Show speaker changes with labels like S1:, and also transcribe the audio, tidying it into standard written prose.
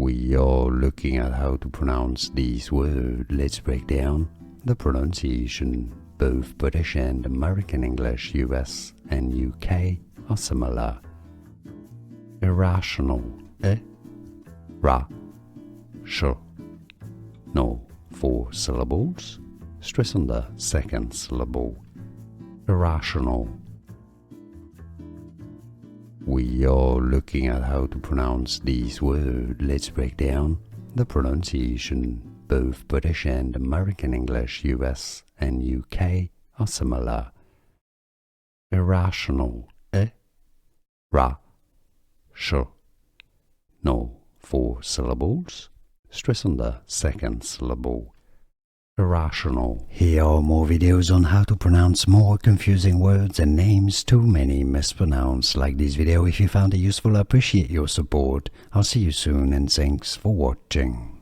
S1: We are looking at how to pronounce these words. Let's break down the pronunciation. Both British and American English, US and UK are similar. Irrational, no, 4 syllables. Stress on the second syllable. Irrational. We are looking at how to pronounce these words. Let's break down the pronunciation. Both British and American English, US and UK are similar. Irrational, no, 4 syllables. Stress on the second syllable. Irrational. Here are more videos on how to pronounce more confusing words and names too many mispronounced. Like this video if you found it useful. I appreciate your support. I'll see you soon and thanks for watching.